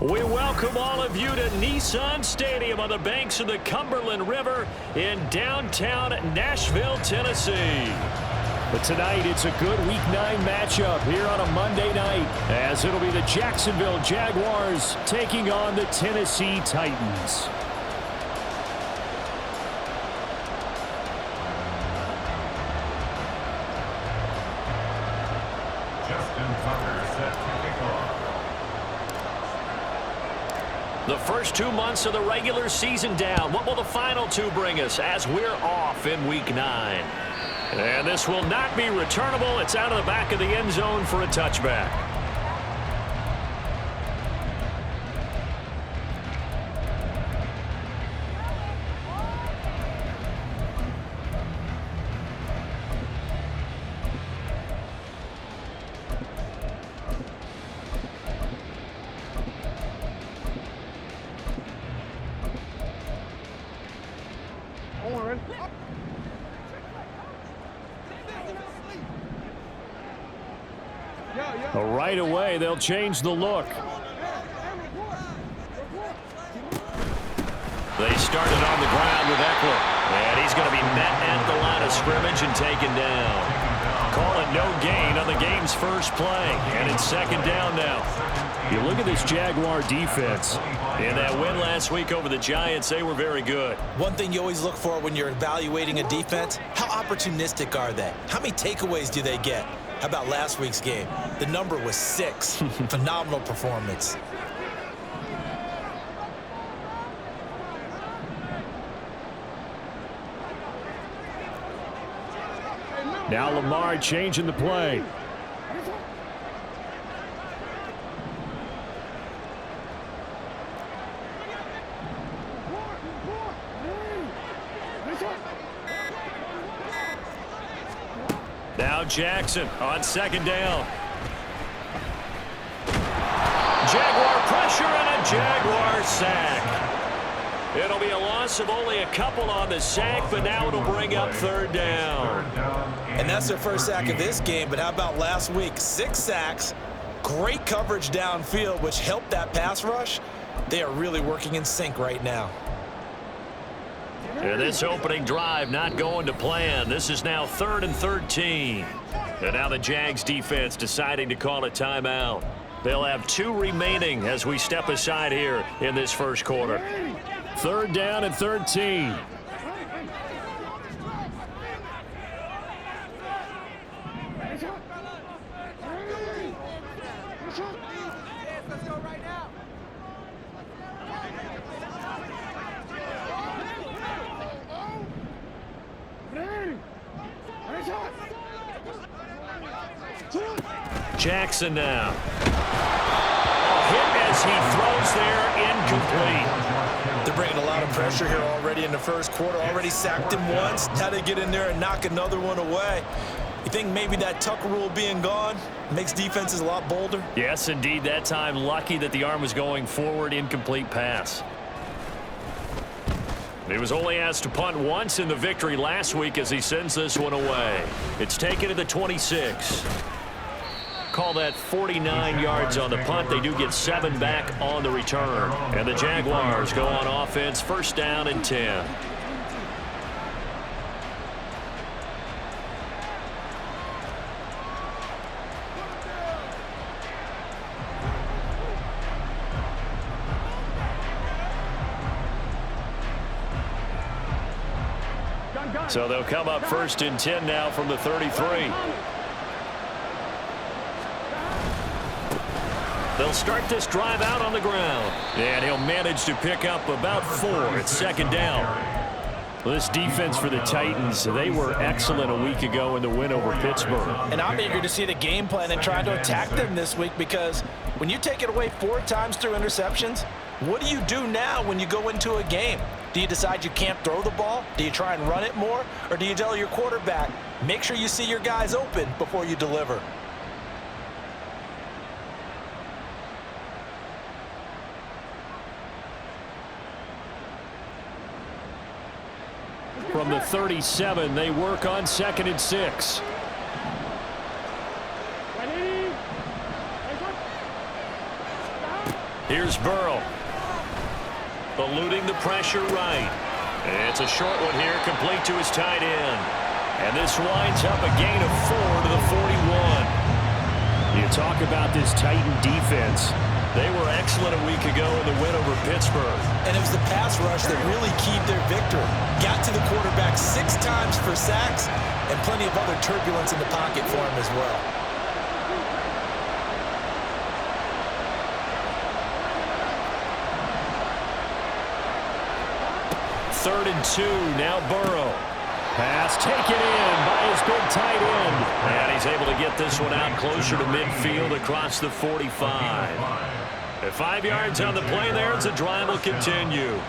We welcome all of you to Nissan Stadium on the banks of the Cumberland River in downtown Nashville, Tennessee. But tonight, it's a good Week 9 matchup here on a Monday night, as it'll be the Jacksonville Jaguars taking on the Tennessee Titans. The first 2 months of the regular season down. What will the final two bring us as we're off in Week 9? And this will not be returnable. It's out of the back of the end zone for a touchback. Right away, they'll change the look. They started on the ground with Eckler. And he's going to be met at the line of scrimmage and taken down. Call it no gain on the game's first play. And it's second down now. You look at this Jaguar defense. In that win last week over the Giants, they were very good. One thing you always look for when you're evaluating a defense, how opportunistic are they? How many takeaways do they get? How about last week's game? The number was 6. Phenomenal performance. Now Lamar changing the play. Now Jackson on second down. Jaguar pressure and a Jaguar sack. It'll be a loss of only a couple on the sack, but now it'll bring up third down. And that's their first sack of this game, but how about last week? 6 sacks, great coverage downfield, which helped that pass rush. They are really working in sync right now. And this opening drive not going to plan. This is now 3rd and 13. And now the Jags defense deciding to call a timeout. They'll have 2 remaining as we step aside here in this first quarter. 3rd down and 13. Jackson now. A hit as he throws there, incomplete. They're bringing a lot of pressure here already in the first quarter. Already sacked him once. Now they get in there and knock another one away. You think maybe that Tucker rule being gone makes defenses a lot bolder? Yes, indeed. That time, lucky that the arm was going forward, incomplete pass. He was only asked to punt once in the victory last week as he sends this one away. It's taken to the 26. Call that 49 yards on the punt. They do get 7 back on the return. And the Jaguars go on offense, first down and 10. So they'll come up first and 10 now from the 33. They'll start this drive out on the ground. And he'll manage to pick up about 4. It's second down. Well, this defense for the Titans, they were excellent a week ago in the win over Pittsburgh. And I'm eager to see the game plan and try to attack them this week, because when you take it away 4 times through interceptions, what do you do now when you go into a game? Do you decide you can't throw the ball? Do you try and run it more? Or do you tell your quarterback, make sure you see your guys open before you deliver? From the 37, they work on 2nd and 6. Here's Burrow. Eluding the pressure right. It's a short one here, complete to his tight end. And this winds up a gain of 4 to the 41. You talk about this Titan defense. They were excellent a week ago in the win over Pittsburgh. And it was the pass rush that really keyed their victory. Got to the quarterback 6 times for sacks, and plenty of other turbulence in the pocket for him as well. Third and 2, now Burrow. Pass taken in by his big tight end. And he's able to get this one out closer to midfield across the 45. At 5 yards on the play there as the drive will continue.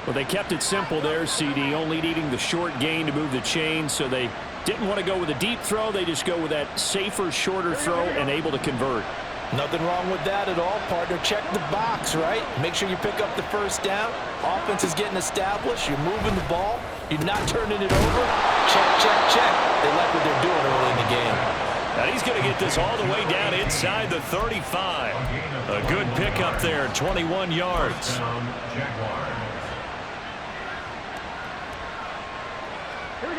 Well, they kept it simple there, CD, only needing the short gain to move the chain, so they didn't want to go with a deep throw. They just go with that safer, shorter throw and able to convert. Nothing wrong with that at all, partner. Check the box, right? Make sure you pick up the first down. Offense is getting established. You're moving the ball. You're not turning it over. Check, check, check. They like what they're doing early in the game. And he's going to get this all the way down inside the 35. A good pickup there, 21 yards.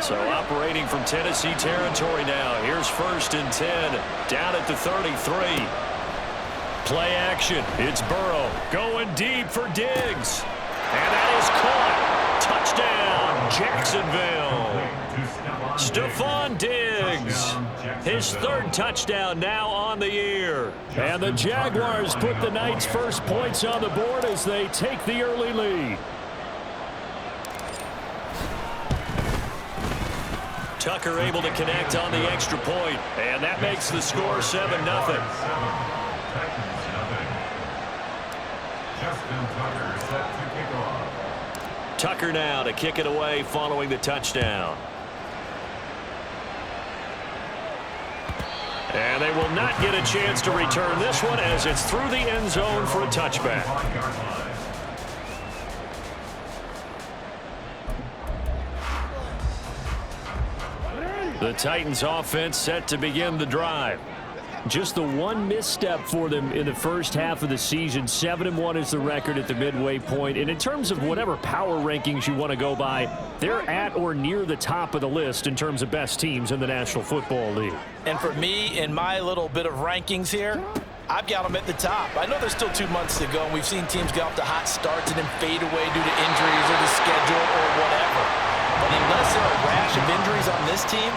So operating from Tennessee territory now. Here's 1st and 10 down at the 33. Play action. It's Burrow going deep for Diggs. And that is caught. Touchdown, Jacksonville. Stephon Diggs. His 3rd touchdown now on the year. And the Jaguars put the night's first points on the board as they take the early lead. Tucker able to connect on the extra point, and that makes the score 7-0. Tucker now to kick it away following the touchdown. And they will not get a chance to return this one as it's through the end zone for a touchback. The Titans offense set to begin the drive. Just the one misstep for them in the first half of the season. 7-1 is the record at the midway point. And in terms of whatever power rankings you want to go by, they're at or near the top of the list in terms of best teams in the National Football League. And for me, in my little bit of rankings here, I've got them at the top. I know there's still 2 months to go, and we've seen teams get off to hot starts and then fade away due to injuries or the schedule or whatever. But unless there are a rash of injuries on this team,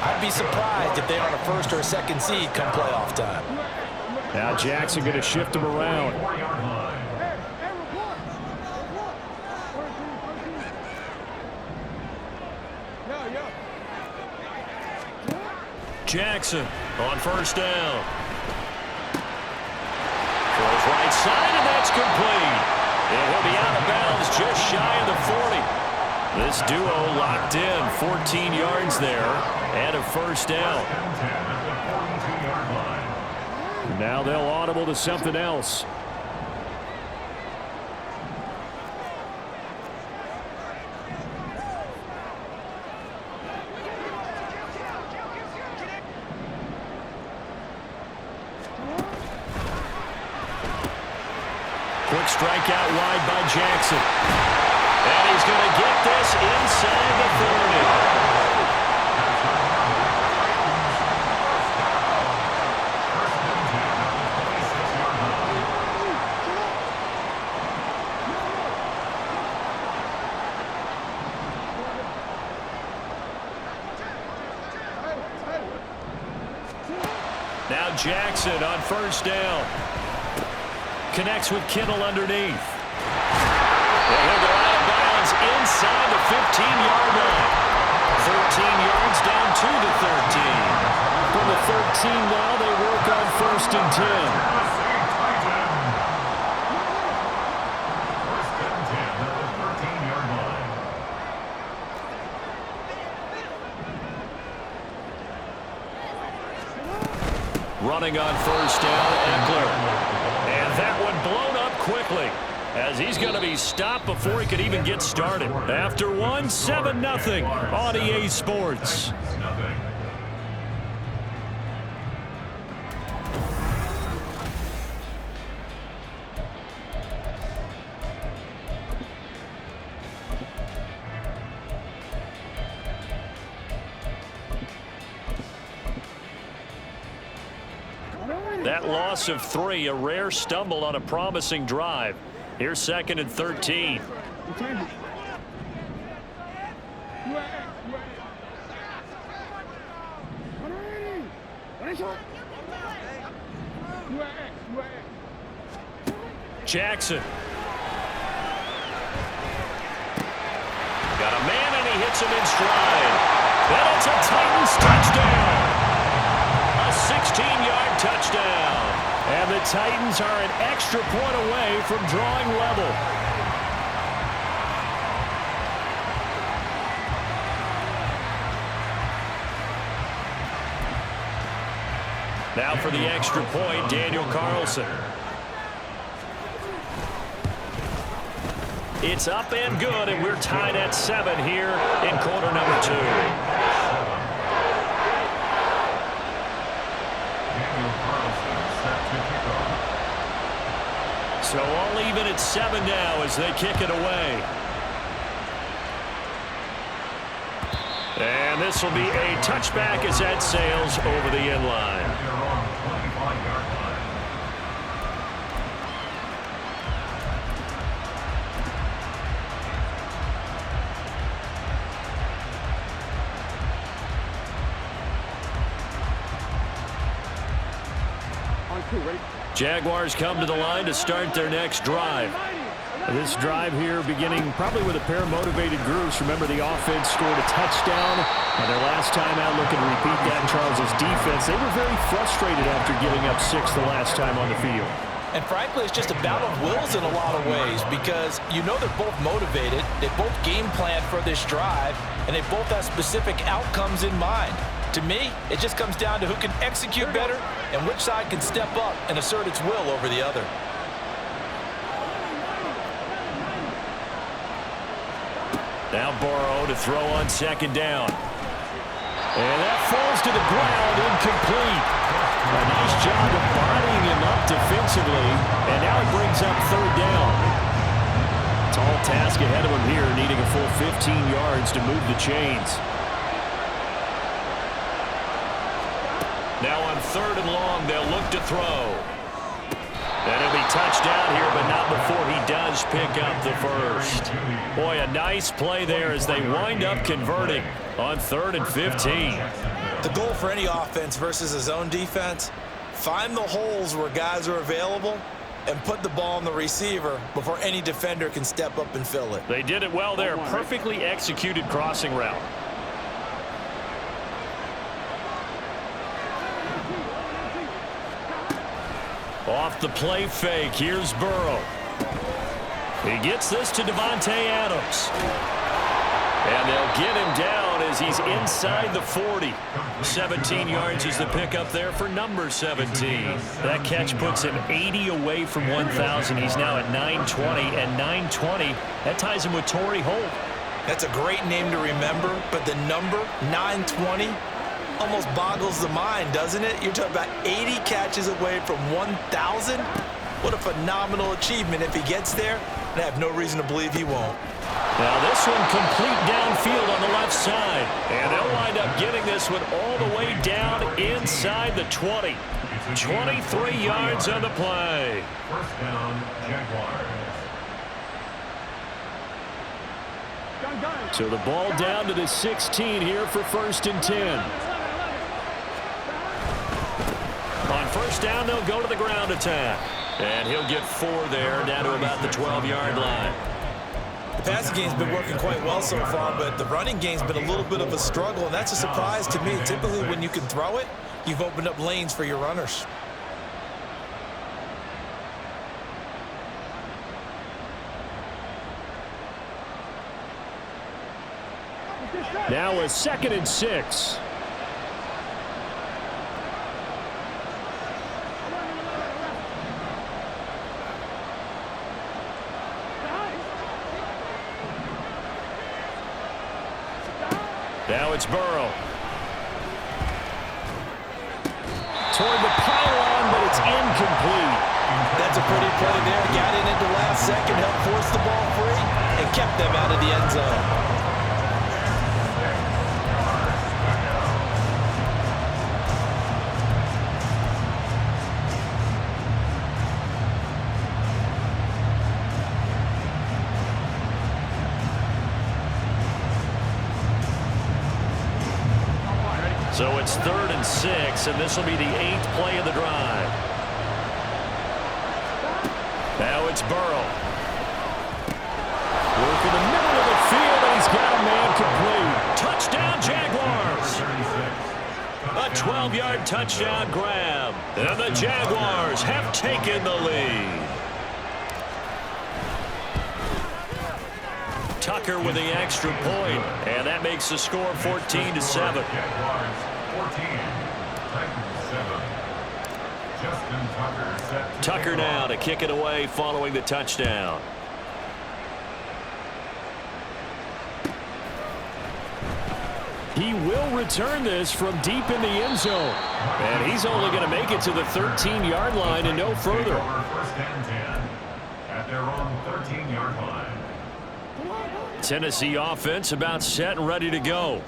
I'd be surprised if they are on a 1st or a 2nd seed come playoff time. Now Jackson going to shift him around. Jackson on 1st down. Throws right side, and that's complete. It will be out of bounds just shy of the 40. This duo locked in, 14 yards there, and a 1st down. Now they'll audible to something else. Quick strike out wide by Jackson. And he's going to get this inside the 30. Now Jackson on 1st down. Connects with Kittle underneath. He'll go out of bounds inside the 15-yard line. 13 yards down to the 13. From the 13 now, they work on 1st and 10. Running on 1st down, Eckler. And that one blown up quickly, as he's going to be stopped before he could even get started. After 7-0 on EA Sports. That loss of 3, a rare stumble on a promising drive. Here's 2nd and 13. Jackson. Got a man and he hits him in stride. And it's a Titans touchdown. A 16-yard touchdown. And the Titans are an extra point away from drawing level. Now for the extra point, Daniel Carlson. It's up and good, and we're tied at 7 here in quarter number 2. So all even at 7 now as they kick it away. And this will be a touchback as that sails over the end line. Jaguars come to the line to start their next drive. This drive here beginning probably with a pair of motivated groups. Remember, the offense scored a touchdown, and their last time out looking to repeat that. Charles's defense, they were very frustrated after giving up 6 the last time on the field. And frankly, it's just a battle of wills in a lot of ways because you know they're both motivated, they both game plan for this drive, and they both have specific outcomes in mind. To me, it just comes down to who can execute better and which side can step up and assert its will over the other. Now Burrow to throw on second down. And that falls to the ground, incomplete. A nice job of bodying him up defensively, and now it brings up third down. Tall task ahead of him here, needing a full 15 yards to move the chains. Now on third and long, they'll look to throw. And it'll be touchdown here, but not before he does pick up the first. Boy, a nice play there as they wind up converting on 3rd and 15. The goal for any offense versus his own defense, find the holes where guys are available and put the ball on the receiver before any defender can step up and fill it. They did it well there. Perfectly executed crossing route. Off the play fake, here's Burrow. He gets this to Devontae Adams. And they'll get him down as he's inside the 40. 17 yards is the pickup there for number 17. That catch puts him 80 away from 1,000. He's now at 920, and 920, that ties him with Torrey Holt. That's a great name to remember, but the number 920 almost boggles the mind, doesn't it? You're talking about 80 catches away from 1,000. What a phenomenal achievement if he gets there, and I have no reason to believe he won't. Now this one complete downfield on the left side, and they'll wind up getting this one all the way down inside the 20. 23 yards on the play. First down, Jaguars. So the ball down to the 16 here for 1st and 10. On first down, they'll go to the ground attack. And he'll get 4 there, down to about the 12-yard line. The passing game's been working quite well so far, but the running game's been a little bit of a struggle, and that's a surprise to me. Typically, when you can throw it, you've opened up lanes for your runners. Now a 2nd and 6. Now it's Burrow. Toward the pylon, but it's incomplete. That's a pretty play there. Got in at the last second, helped force the ball free, and kept them out of the end zone. So it's 3rd and 6, and this will be the 8th play of the drive. Now it's Burrow. Work in the middle of the field, and he's got a man complete. Touchdown, Jaguars. A 12-yard touchdown grab. And the Jaguars have taken the lead. Tucker with the extra point, and that makes the score 14-7. Tucker now to kick it away following the touchdown. He will return this from deep in the end zone. And he's only going to make it to the 13-yard line and no further. First and 10 at their own 13-yard line. Tennessee offense about set and ready to go.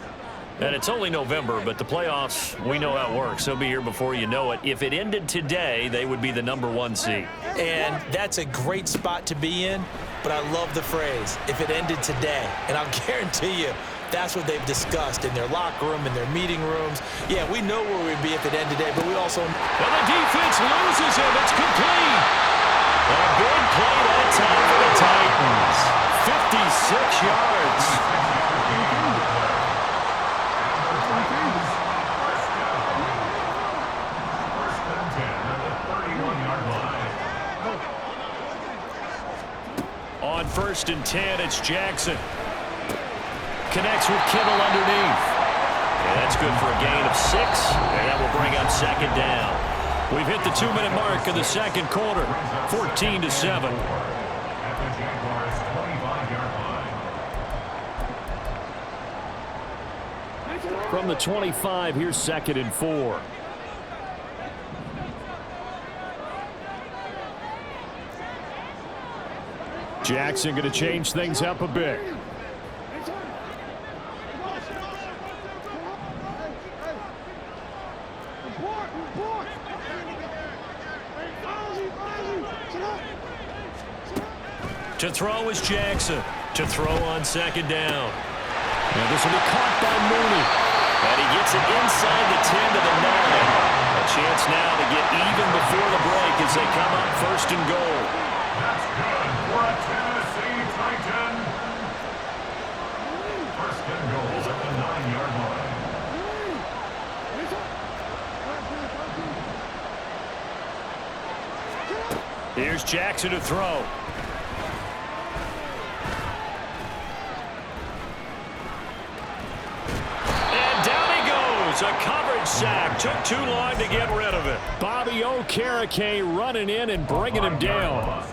And it's only November, but the playoffs, we know how it works. They'll be here before you know it. If it ended today, they would be the #1 seed. And that's a great spot to be in, but I love the phrase, if it ended today. And I'll guarantee you, that's what they've discussed in their locker room, in their meeting rooms. Yeah, we know where we'd be if it ended today, but we also... And the defense loses him. It's complete. A big play that time for the Titans. 56 yards. On 1st and 10, it's Jackson. Connects with Kittle underneath. And that's good for a gain of 6, and that will bring up 2nd down. We've hit the 2-minute mark of the second quarter, 14-7. From the 25, here's 2nd and 4. Jackson going to change things up a bit. To throw is Jackson. To throw on 2nd down. Now this will be caught by Mooney. And he gets it inside the 10 to the 9. A chance now to get even before the break as they come up 1st and goal. That's good for a Tennessee Titan. 1st and goal at the 9-yard line. Here's Jackson to throw. A coverage sack. Took too long to get rid of it. Bobby Okereke running in and bringing him down.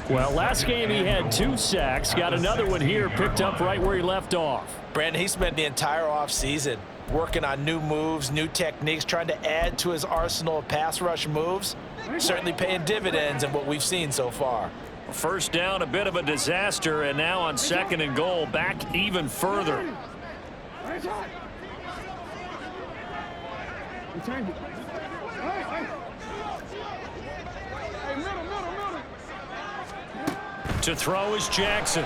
Well, last game he had 2 sacks. Got another one here, picked up right where he left off. Brandon, he spent the entire offseason working on new moves, new techniques, trying to add to his arsenal of pass rush moves. Certainly paying dividends in what we've seen so far. 1st down, a bit of a disaster, and now on 2nd and goal, back even further. To throw is Jackson.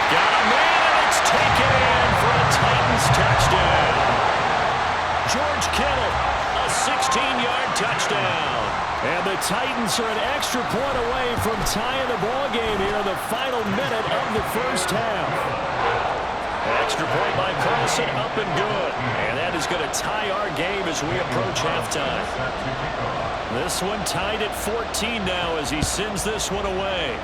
Got a man, and it's taken in for a Titans touchdown. George Kittle, a 16-yard touchdown. And the Titans are an extra point away from tying the ball game here in the final minute of the 1st half. Extra point by Carlson, up and good. And that is going to tie our game as we approach halftime. This one tied at 14 now as he sends this one away.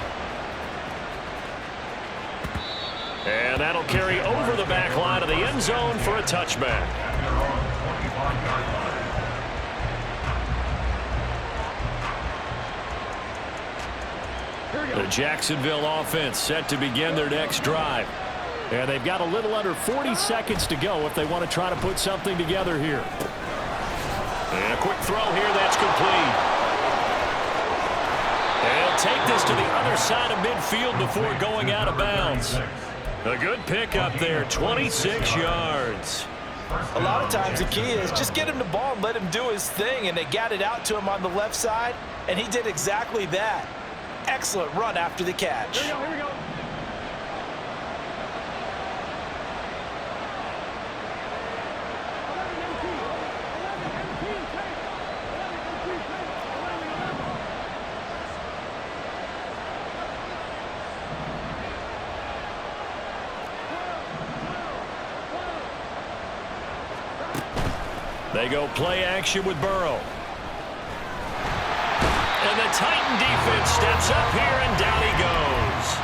And that'll carry over the back line of the end zone for a touchback. The Jacksonville offense set to begin their next drive. And they've got a little under 40 seconds to go if they want to try to put something together here. And a quick throw here, that's complete. And he'll take this to the other side of midfield before going out of bounds. A good pickup there, 26 yards. A lot of times the key is just get him the ball and let him do his thing, and they got it out to him on the left side, and he did exactly that. Excellent run after the catch. Here we go. They go play action with Burrow. And the Titan defense steps up here, and down he goes.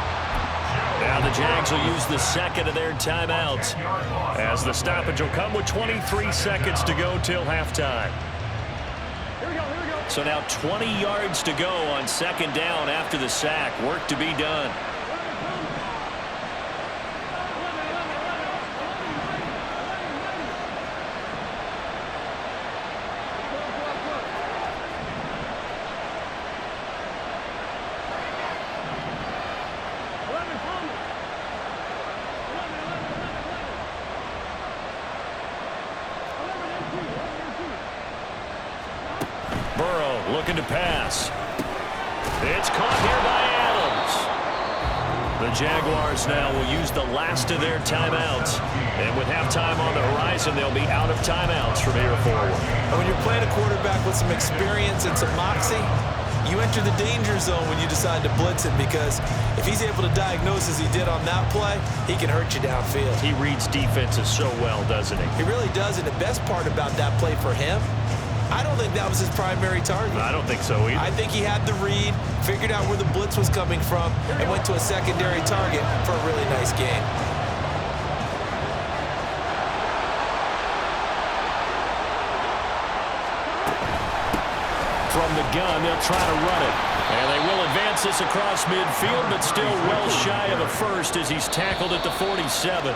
Now the Jags will use the second of their timeouts, as the stoppage will come with 23 seconds to go till halftime. So now 20 yards to go on second down after the sack. Work to be done. Burrow looking to pass. It's caught here by Adams. The Jaguars now will use the last of their timeouts. And with halftime on the horizon, they'll be out of timeouts from here forward. And when you're playing a quarterback with some experience and some moxie, you enter the danger zone when you decide to blitz him, because if he's able to diagnose as he did on that play, he can hurt you downfield. He reads defenses so well, doesn't he? He really does, and the best part about that play for him, I don't think that was his primary target. I don't think so either. I think he had the read, figured out where the blitz was coming from, and went to a secondary target for a really nice game. From the gun, they'll try to run it. And they will advance this across midfield, but still well shy of a first as he's tackled at the 47.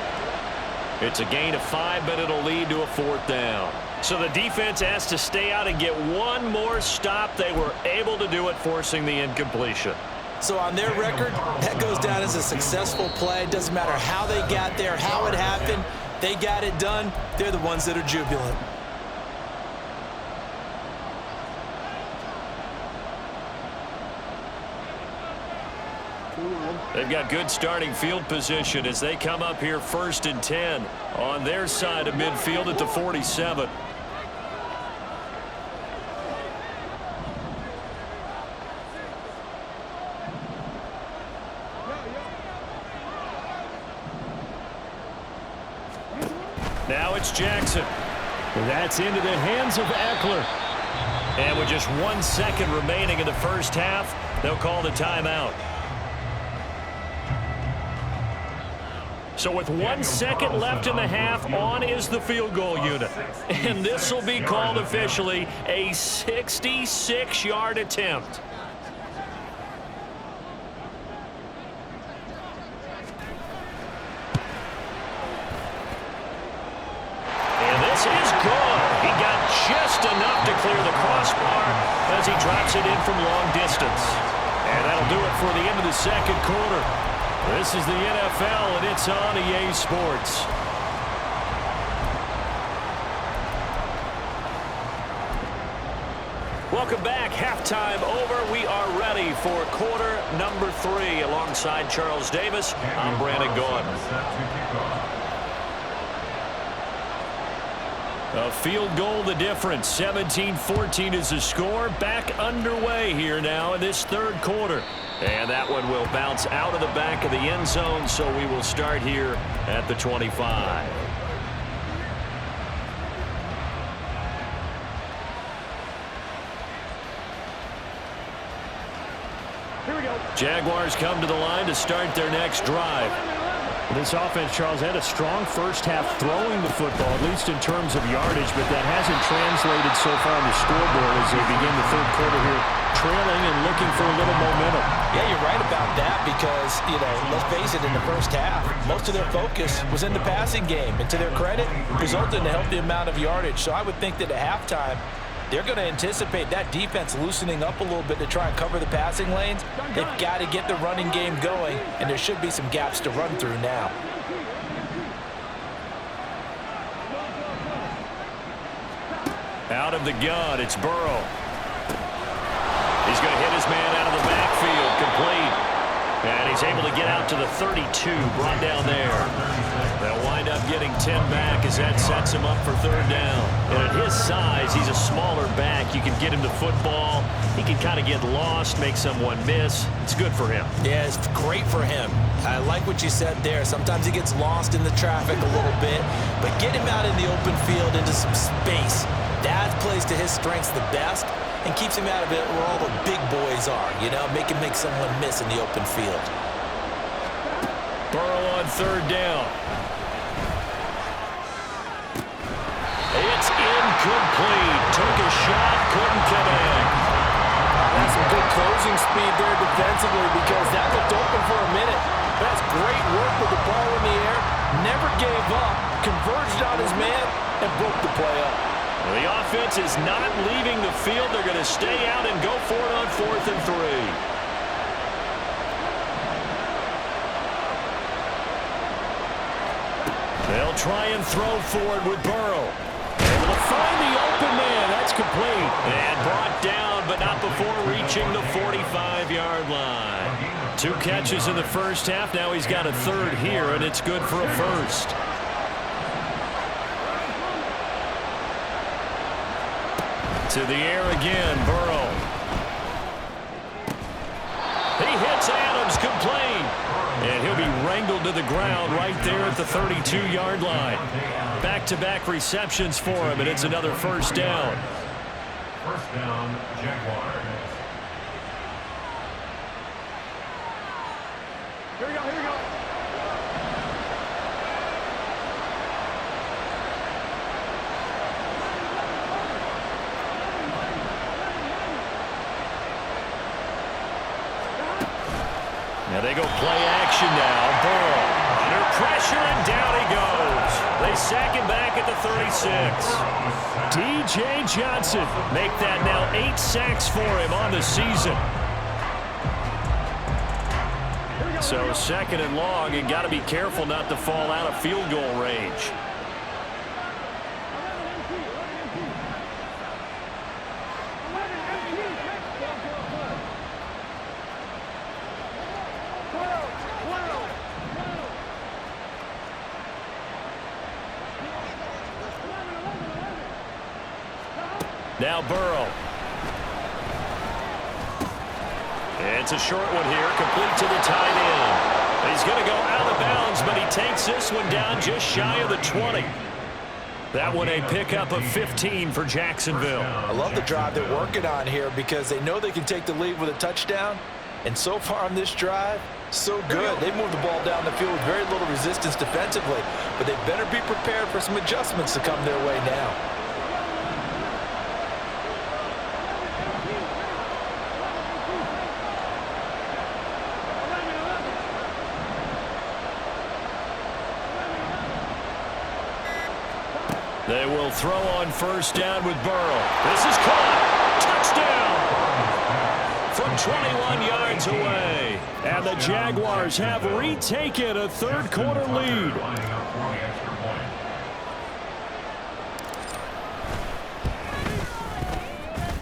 It's a gain of 5, but it'll lead to a fourth down. So the defense has to stay out and get one more stop. They were able to do it, forcing the incompletion. So on their record, that goes down as a successful play. It doesn't matter how they got there, how it happened. They got it done. They're the ones that are jubilant. They've got good starting field position as they come up here 1st and 10 on their side of midfield at the 47. Now it's Jackson. That's into the hands of Eckler. And with just 1 second remaining in the first half, they'll call the timeout. So with 1 second left in the half, on is the field goal unit. And this will be called officially a 66-yard attempt. And this is good. He got just enough to clear the crossbar as he drops it in from long distance. And that'll do it for the end of the second quarter. This is the NFL, and it's on EA Sports. Welcome back. Halftime over. We are ready for quarter number 3. Alongside Charles Davis, I'm Brandon Gaudin. A field goal the difference. 17-14 is the score. Back underway here now in this third quarter. And that one will bounce out of the back of the end zone, so we will start here at the 25. Here we go. Jaguars come to the line to start their next drive. This offense, Charles, had a strong first half throwing the football, at least in terms of yardage, but that hasn't translated so far on the scoreboard as they begin the third quarter here, trailing and looking for a little momentum. Yeah, you're right about that because, let's face it, in the first half, most of their focus was in the passing game. And to their credit, resulted in a healthy amount of yardage. So I would think that at halftime, they're going to anticipate that defense loosening up a little bit to try and cover the passing lanes. They've got to get the running game going, and there should be some gaps to run through now. Out of the gun, it's Burrow. He's going to hit his man out of the backfield, complete. And he's able to get out to the 32, brought down there. They'll wind up getting 10 back as that sets him up for third down. And at his size, he's a smaller back. You can get him to football. He can kind of get lost, make someone miss. It's good for him. Yeah, it's great for him. I like what you said there. Sometimes he gets lost in the traffic a little bit, but get him out in the open field into some space. That plays to his strengths the best and keeps him out of it where all the big boys are, you know, make someone miss in the open field. Burrow on third down. It's incomplete. Took a shot, couldn't connect. That's some good closing speed there defensively because that looked open for a minute. That's great work with the ball in the air. Never gave up, converged on his man, and broke the play up. Well, the offense is not leaving the field. They're going to stay out and go for it on 4th and 3. They'll try and throw forward with Burrow. Able to find the open man. That's complete. And brought down, but not before reaching the 45-yard line. 2 catches in the first half. Now he's got a third here, and it's good for a first. To the air again, Burrow. He hits Adams, complete. And he'll be wrangled to the ground right there at the 32-yard line. Back-to-back receptions for him, and it's another first down. First down, Jaguars. Here we go, here we go. Now they go play action now. Burrow under pressure, and down he goes. They sack him back at the 36. D.J. Johnson make that now 8 sacks for him on the season. So 2nd and long, and got to be careful not to fall out of field goal range. Now Burrow. It's a short one here, complete to the tight end. He's going to go out of bounds, but he takes this one down just shy of the 20. That one a pickup of 15 for Jacksonville. I love the drive they're working on here because they know they can take the lead with a touchdown. And so far on this drive, so good. They moved the ball down the field with very little resistance defensively, but they better be prepared for some adjustments to come their way now. They will throw on first down with Burrow. This is caught. Touchdown from 21 yards away. And the Jaguars have retaken a third-quarter lead.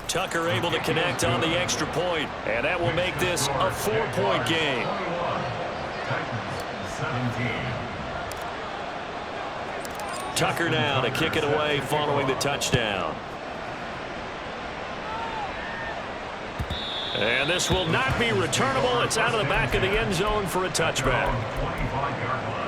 Tucker able to connect on the extra point, and that will make this a 4-point game. Titans 17. Tucker now to kick it away following the touchdown. And this will not be returnable. It's out of the back of the end zone for a touchback. 25-yard line.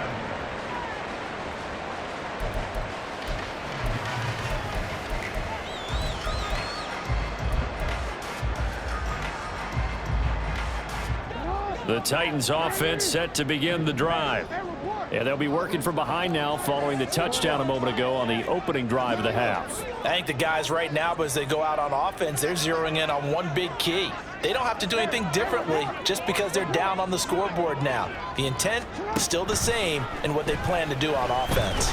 The Titans offense set to begin the drive. And they'll be working from behind now following the touchdown a moment ago on the opening drive of the half. I think the guys right now, as they go out on offense, they're zeroing in on one big key. They don't have to do anything differently just because they're down on the scoreboard now. The intent is still the same in what they plan to do on offense.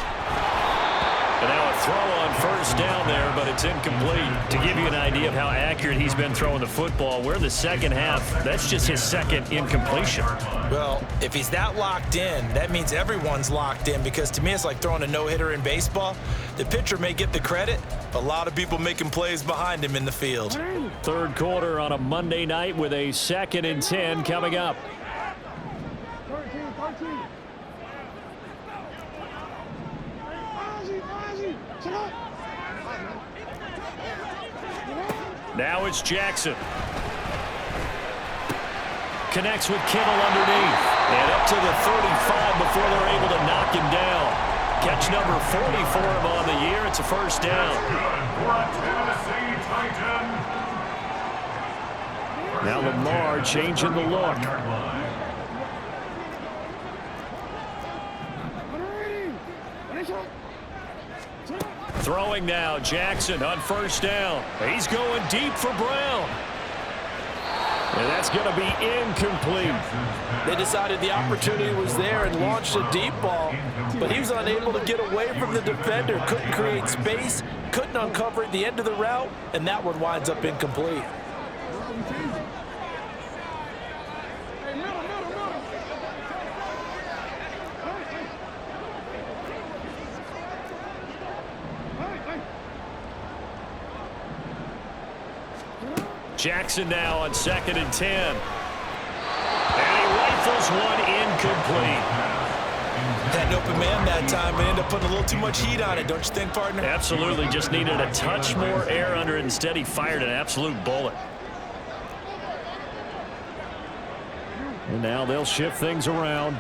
And now a throw on first down there, but it's incomplete. To give you an idea of how accurate he's been throwing the football, we're in the second half. That's just his second incompletion. Well, if he's that locked in, that means everyone's locked in, because to me it's like throwing a no-hitter in baseball. The pitcher may get the credit, a lot of people making plays behind him in the field. Third quarter on a Monday night with a 2nd and 10 coming up. Now it's Jackson. Connects with Kittle underneath. And up to the 35 before they're able to knock him down. Catch number 40 for him on the year. It's a first down. Lamar changing the look. Throwing now, Jackson on first down. He's going deep for Brown. And that's going to be incomplete. They decided the opportunity was there and launched a deep ball, but he was unable to get away from the defender. Couldn't create space, couldn't uncover at the end of the route, and that one winds up incomplete. Jackson now on 2nd and 10. And he rifles one incomplete. Had an open man that time and ended up putting a little too much heat on it, don't you think, partner? Absolutely, just needed a touch more air under it. Instead, he fired an absolute bullet. And now they'll shift things around.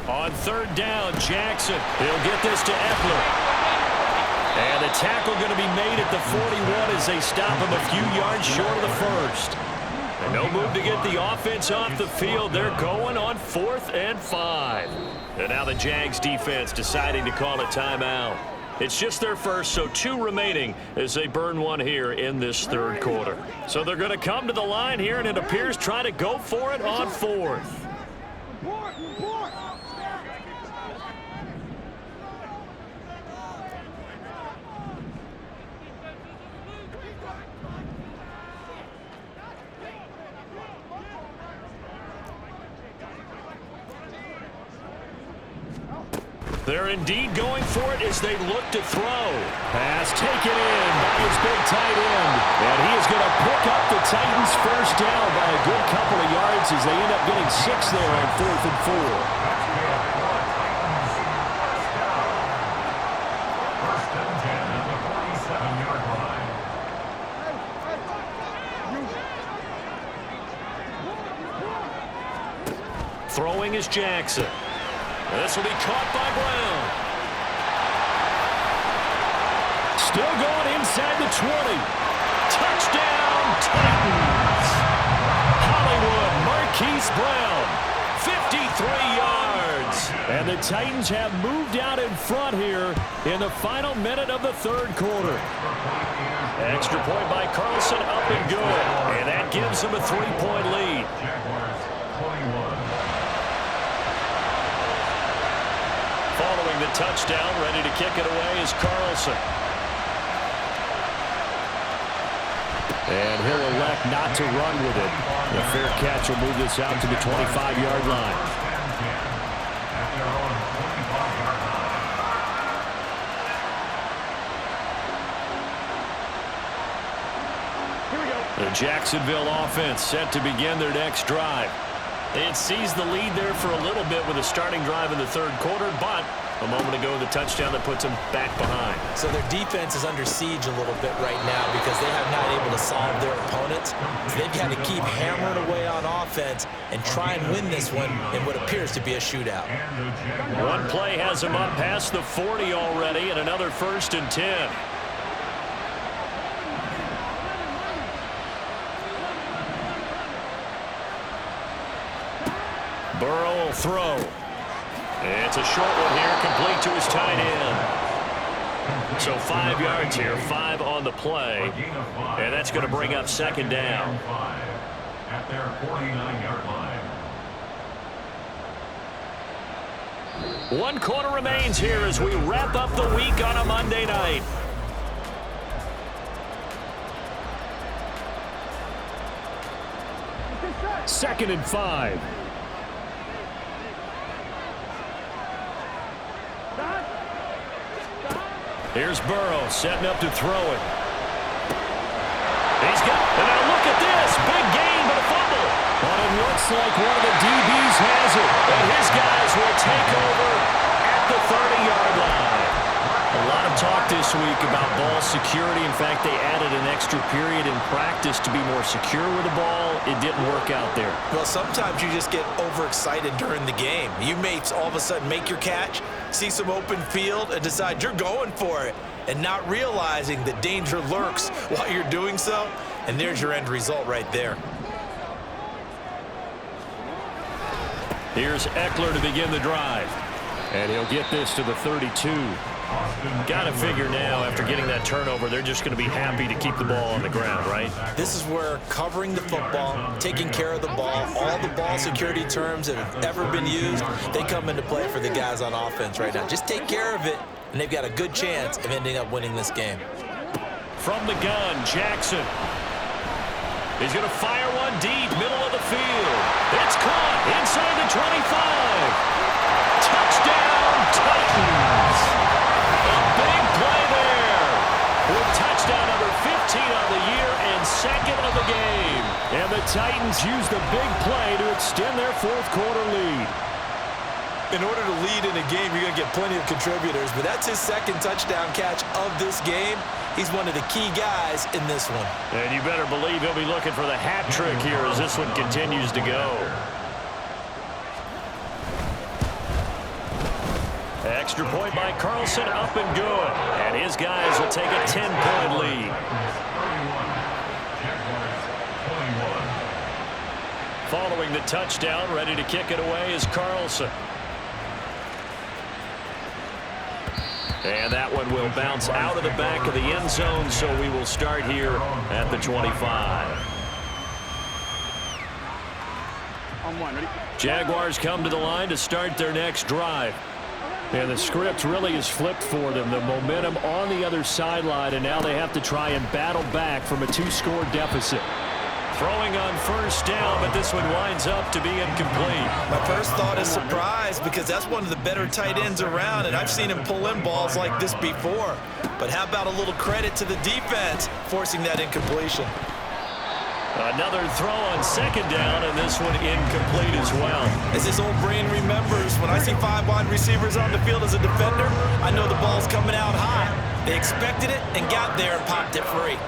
On 3rd down, Jackson. He'll get this to Eckler. And the tackle going to be made at the 41 as they stop him a few yards short of the first. And no move to get the offense off the field. They're going on 4th and 5. And now the Jags defense deciding to call a timeout. It's just their first, so 2 remaining as they burn one here in this 3rd quarter. So they're going to come to the line here, and it appears try to go for it on 4th. They're indeed going for it as they look to throw. Pass taken in by his big tight end. And he is going to pick up the Titans' first down by a good couple of yards as they end up getting 6 there on 4th and 4. Throwing is Jackson. This will be caught by Brown. Still going inside the 20. Touchdown, Titans. Hollywood Marquise Brown, 53 yards. And the Titans have moved out in front here in the final minute of the 3rd quarter. Extra point by Carlson, up and good. And that gives them a 3-point lead. Following the touchdown, ready to kick it away is Carlson. And he'll elect not to run with it. The fair catch will move this out to the 25-yard line. The Jacksonville offense set to begin their next drive. They had seized the lead there for a little bit with a starting drive in the 3rd quarter, but a moment ago the touchdown that puts them back behind. So their defense is under siege a little bit right now because they have not able to solve their opponents. So they've got to keep hammering away on offense and try and win this one in what appears to be a shootout. One play has them up past the 40 already, and another 1st and 10. Burrow will throw. It's a short one here, complete to his tight end. So 5 yards here, 5 on the play. And that's going to bring up 2nd down. At their 49-yard line. 1 quarter remains here as we wrap up the week on a Monday night. Second and 5. Here's Burrow setting up to throw it. He's got, and now look at this, big gain but a fumble. But it looks like one of the DBs has it, and his guys will take over at the 30-yard line. A lot of talk this last week about ball security. In fact, they added an extra period in practice to be more secure with the ball. It didn't work out there. Well, sometimes you just get overexcited during the game. You may all of a sudden make your catch, see some open field, and decide you're going for it, and not realizing that danger lurks while you're doing so. And there's your end result right there. Here's Eckler to begin the drive. And he'll get this to the 32. Got to figure now, after getting that turnover, they're just going to be happy to keep the ball on the ground, right? This is where covering the football, taking care of the ball, all the ball security terms that have ever been used, they come into play for the guys on offense right now. Just take care of it, and they've got a good chance of ending up winning this game. From the gun, Jackson. He's going to fire one deep, middle of the field. It's caught inside the 25. Touchdown, Titans. A big play there. With touchdown number 15 on the year and second of the game. And the Titans use the big play to extend their fourth quarter lead. In order to lead in a game, you're going to get plenty of contributors, but that's his second touchdown catch of this game. He's one of the key guys in this one. And you better believe he'll be looking for the hat trick here as this one continues to go. Extra point by Carlson, up and good. And his guys will take a 10-point lead. Following the touchdown, ready to kick it away is Carlson. And that one will bounce out of the back of the end zone, so we will start here at the 25. Jaguars come to the line to start their next drive. And the script really is flipped for them. The momentum on the other sideline, and now they have to try and battle back from a 2-score deficit. Throwing on first down, but this one winds up to be incomplete. My first thought is surprise, because that's one of the better tight ends around, and I've seen him pull in balls like this before. But how about a little credit to the defense forcing that incompletion? Another throw on second down, and this one incomplete as well. As his old brain remembers, when I see 5 wide receivers on the field as a defender, I know the ball's coming out high. They expected it and got there and popped it free.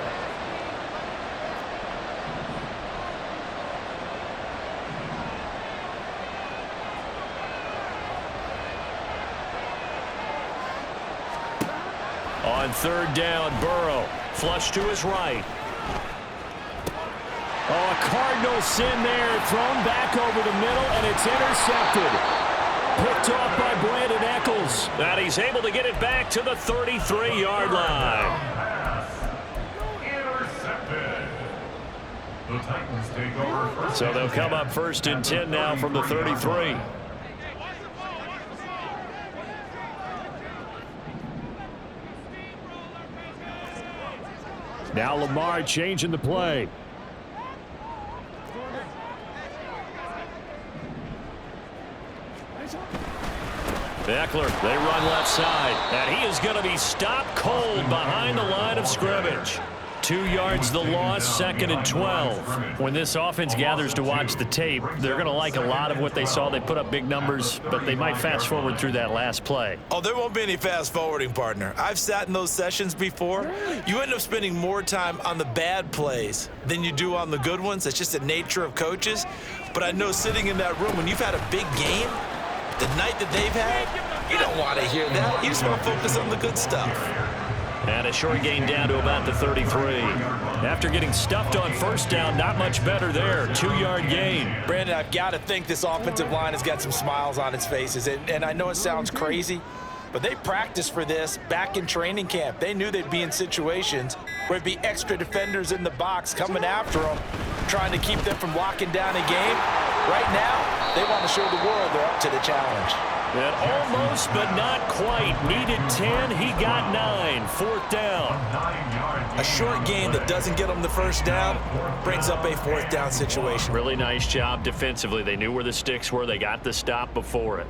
On third down, Burrow. Flush to his right. Oh, a Cardinal sin there. Thrown back over the middle, and it's intercepted. Picked off by Brandon Eccles. And he's able to get it back to the 33-yard line. Intercepted. The Titans take over first. So they'll come up first and 10 now from the 33. Now Lamar changing the play. Eckler, they run left side, and he is going to be stopped cold behind the line of scrimmage. 2 yards the loss, second and 12. When this offense gathers to watch the tape, they're going to like a lot of what they saw. They put up big numbers, but they might fast forward through that last play. Oh, there won't be any fast forwarding, partner. I've sat in those sessions before. You end up spending more time on the bad plays than you do on the good ones. That's just the nature of coaches. But I know sitting in that room, when you've had a big game, the night that they've had, you don't want to hear that. You just want to focus on the good stuff. And a short gain down to about the 33. After getting stuffed on first down, not much better there. 2-yard gain. Brandon, I've got to think this offensive line has got some smiles on its faces. And I know it sounds crazy, but they practiced for this back in training camp. They knew they'd be in situations where it'd be extra defenders in the box coming after them, trying to keep them from locking down a game. Right now, they want to show the world they're up to the challenge. And almost, but not quite. Needed 10, he got 9. Fourth down. A short gain that doesn't get them the first down brings up a fourth down situation. Really nice job defensively. They knew where the sticks were. They got the stop before it.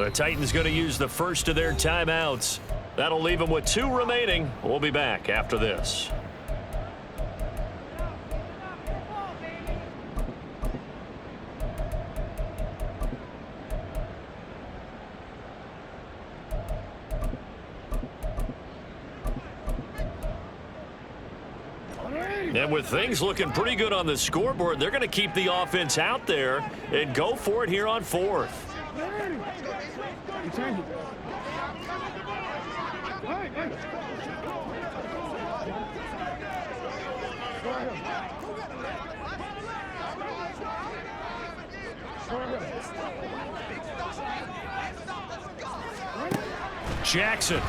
The Titans going to use the first of their timeouts. That'll leave them with 2 remaining. We'll be back after this. And with things looking pretty good on the scoreboard, they're going to keep the offense out there and go for it here on 4th. Jackson.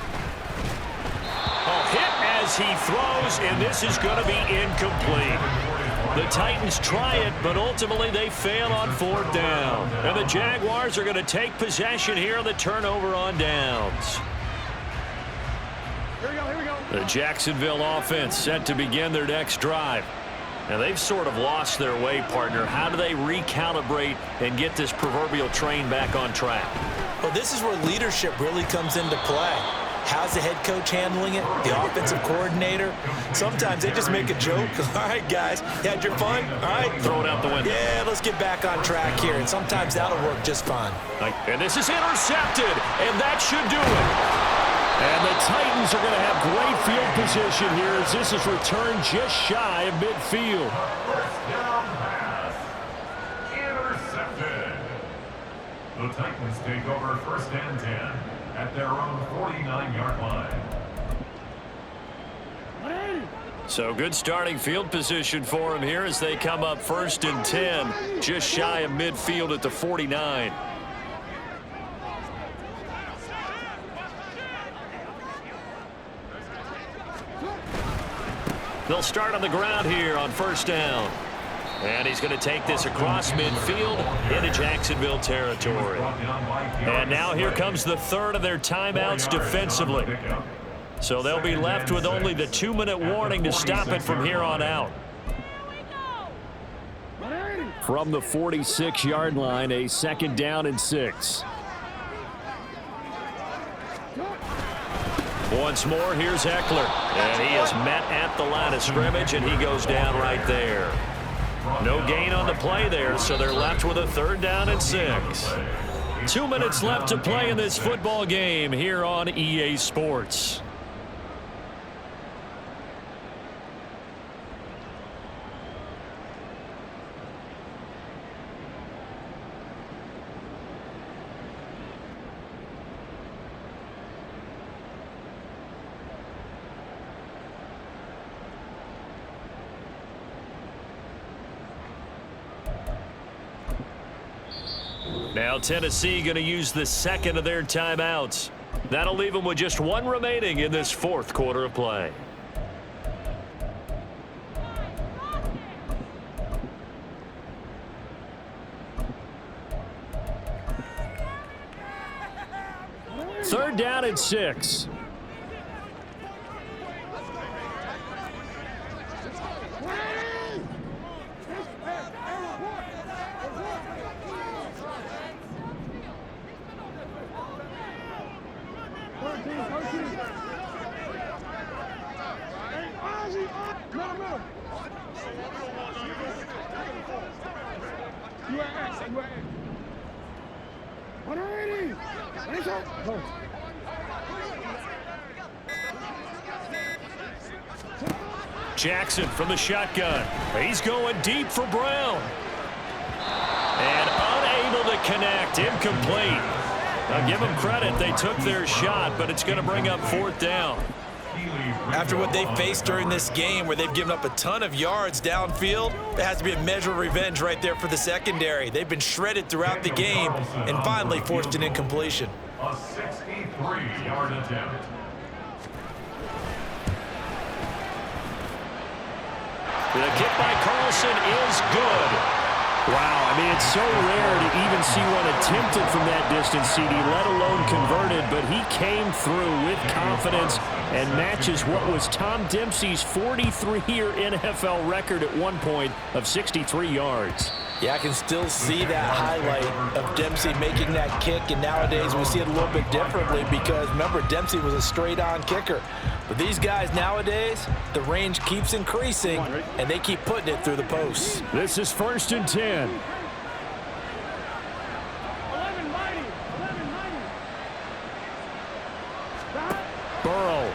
Hit as he throws, and this is going to be incomplete. The Titans try it, but ultimately they fail on 4th down. And the Jaguars are going to take possession here on the turnover on downs. Here we go. The Jacksonville offense set to begin their next drive. Now, they've sort of lost their way, partner. How do they recalibrate and get this proverbial train back on track? Well, this is where leadership really comes into play. How's the head coach handling it? The offensive coordinator? Sometimes they just make a joke. All right, guys, you had your fun? All right. Throw it out the window. Yeah, let's get back on track here. And sometimes that'll work just fine. And this is intercepted, and that should do it. And the Titans are going to have great field position here as this is returned just shy of midfield. First down pass. Intercepted. The Titans take over 1st and 10 at their own 49-yard line. So good starting field position for them here as they come up 1st and 10, just shy of midfield at the 49. They'll start on the ground here on 1st down. And he's going to take this across midfield into Jacksonville territory. And now here comes the 3rd of their timeouts defensively. So they'll be left with only the 2-minute warning to stop it from here on out. From the 46-yard line, a 2nd down and 6. Once more, here's Eckler. And he is met at the line of scrimmage, and he goes down right there. No gain on the play there, so they're left with a 3rd down and 6. 2 minutes left to play in this football game here on EA Sports. Now Tennessee going to use the 2nd of their timeouts. That'll leave them with just 1 remaining in this 4th quarter of play. Third down and 6. Jackson from the shotgun. He's going deep for Brown. And unable to connect. Incomplete. I'll give them credit. They took their shot, but it's going to bring up 4th down. After what they faced during this game where they've given up a ton of yards downfield, there has to be a measure of revenge right there for the secondary. They've been shredded throughout the game and finally forced an incompletion. A 63-yard attempt. The kick by Carlson is good. Wow, I mean, it's so rare to even see one attempted from that distance, CD, let alone converted, but he came through with confidence and matches what was Tom Dempsey's 43-year NFL record at one point of 63 yards. Yeah, I can still see that highlight of Dempsey making that kick, and nowadays we see it a little bit differently because, remember, Dempsey was a straight-on kicker. But these guys nowadays, the range keeps increasing, and they keep putting it through the posts. This is 1st and 10. Burrow.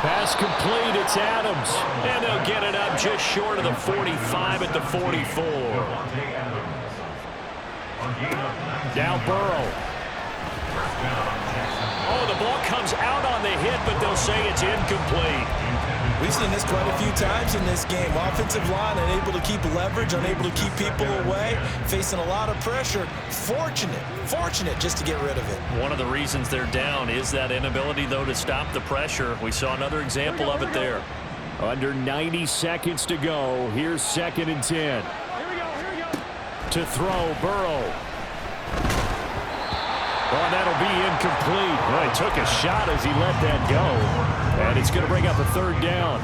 Pass complete, it's Adams. And they'll get it up just short of the 45 at the 44. Now Burrow. Oh, the ball comes out on the hit, but they'll say it's incomplete. We've seen this quite a few times in this game. Offensive line unable to keep leverage, unable to keep people away, facing a lot of pressure. Fortunate just to get rid of it. One of the reasons they're down is that inability, though, to stop the pressure. We saw another example of it there. Under 90 seconds to go. Here's 2nd and 10. Here we go. To throw, Burrow. Oh, that'll be incomplete. Well, he took a shot as he let that go. And it's going to bring up a 3rd down.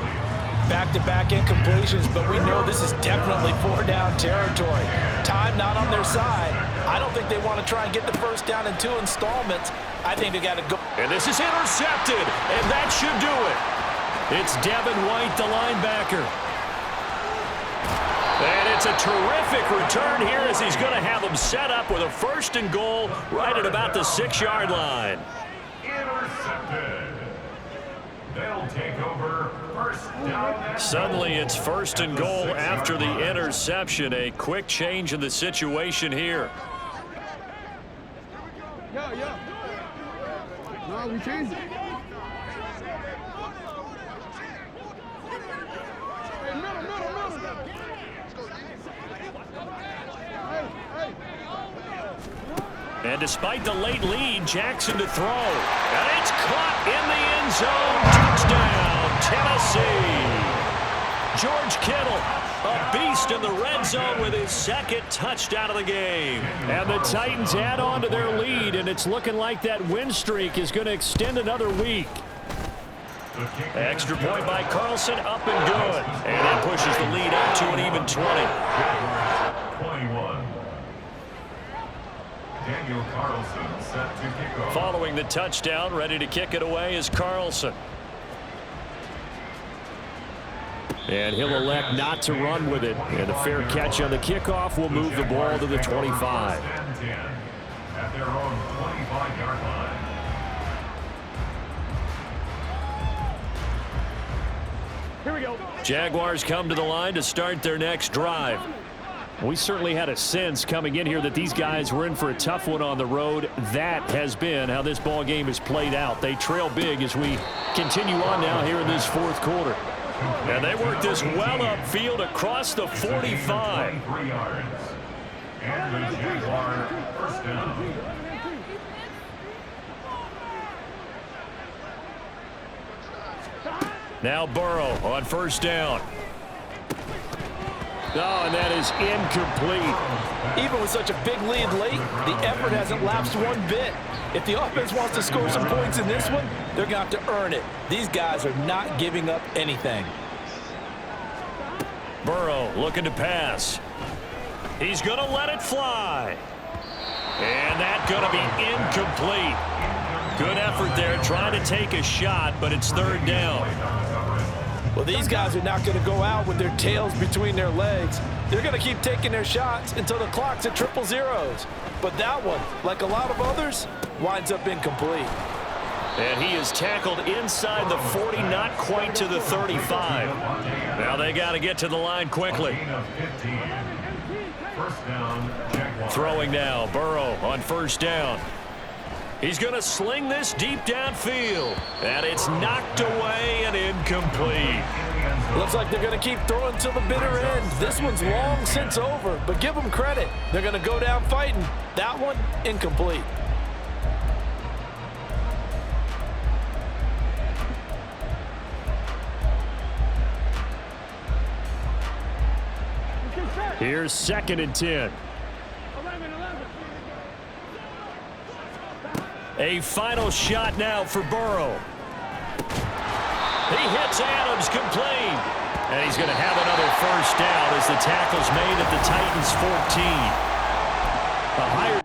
Back-to-back incompletions, but we know this is definitely 4-down territory. Time not on their side. I don't think they want to try and get the 1st down in 2 installments. I think they got to go. And this is intercepted, and that should do it. It's Devin White, the linebacker. And it's a terrific return here as he's going to have them set up with a 1st and goal right at about the 6-yard line. Intercepted. They'll take over 1st down. Suddenly it's 1st and goal after the interception. A quick change in the situation here. No, we changed it. And despite the late lead, Jackson to throw. And it's caught in the end zone. Touchdown, Tennessee. George Kittle, a beast in the red zone with his 2nd touchdown of the game. And the Titans add on to their lead, and it's looking like that win streak is going to extend another week. Extra point by Carlson, up and good. And that pushes the lead up to an even 20. 21. Daniel Carlson set to kick off. Following the touchdown, ready to kick it away is Carlson. And he'll elect not to run with it. And a fair catch on the kickoff will move the ball to the 25. At their own 25-yard line. Here we go. Jaguars come to the line to start their next drive. We certainly had a sense coming in here that these guys were in for a tough one on the road. That has been how this ball game has played out. They trail big as we continue on now here in this 4th quarter. And they work this well upfield across the 45. 23 yards. And the Jaguar 1st down. Now Burrow on 1st down. Oh, and that is incomplete. Even with such a big lead late, the effort hasn't lapsed one bit. If the offense wants to score some points in this one, they're going to have to earn it. These guys are not giving up anything. Burrow looking to pass. He's going to let it fly. And that's going to be incomplete. Good effort there trying to take a shot, but it's 3rd down. Well, these guys are not going to go out with their tails between their legs. They're going to keep taking their shots until the clock's at 000. But that one, like a lot of others, winds up incomplete. And he is tackled inside the 40, not quite to the 35. Now they got to get to the line quickly. Throwing now, Burrow on 1st down. He's going to sling this deep downfield. And it's knocked away and incomplete. Looks like they're going to keep throwing till the bitter end. This one's long since over, but give them credit. They're going to go down fighting. That one, incomplete. Here's 2nd and 10. A final shot now for Burrow. He hits Adams, complete. And he's going to have another first down as the tackle's made at the Titans' 14. A higher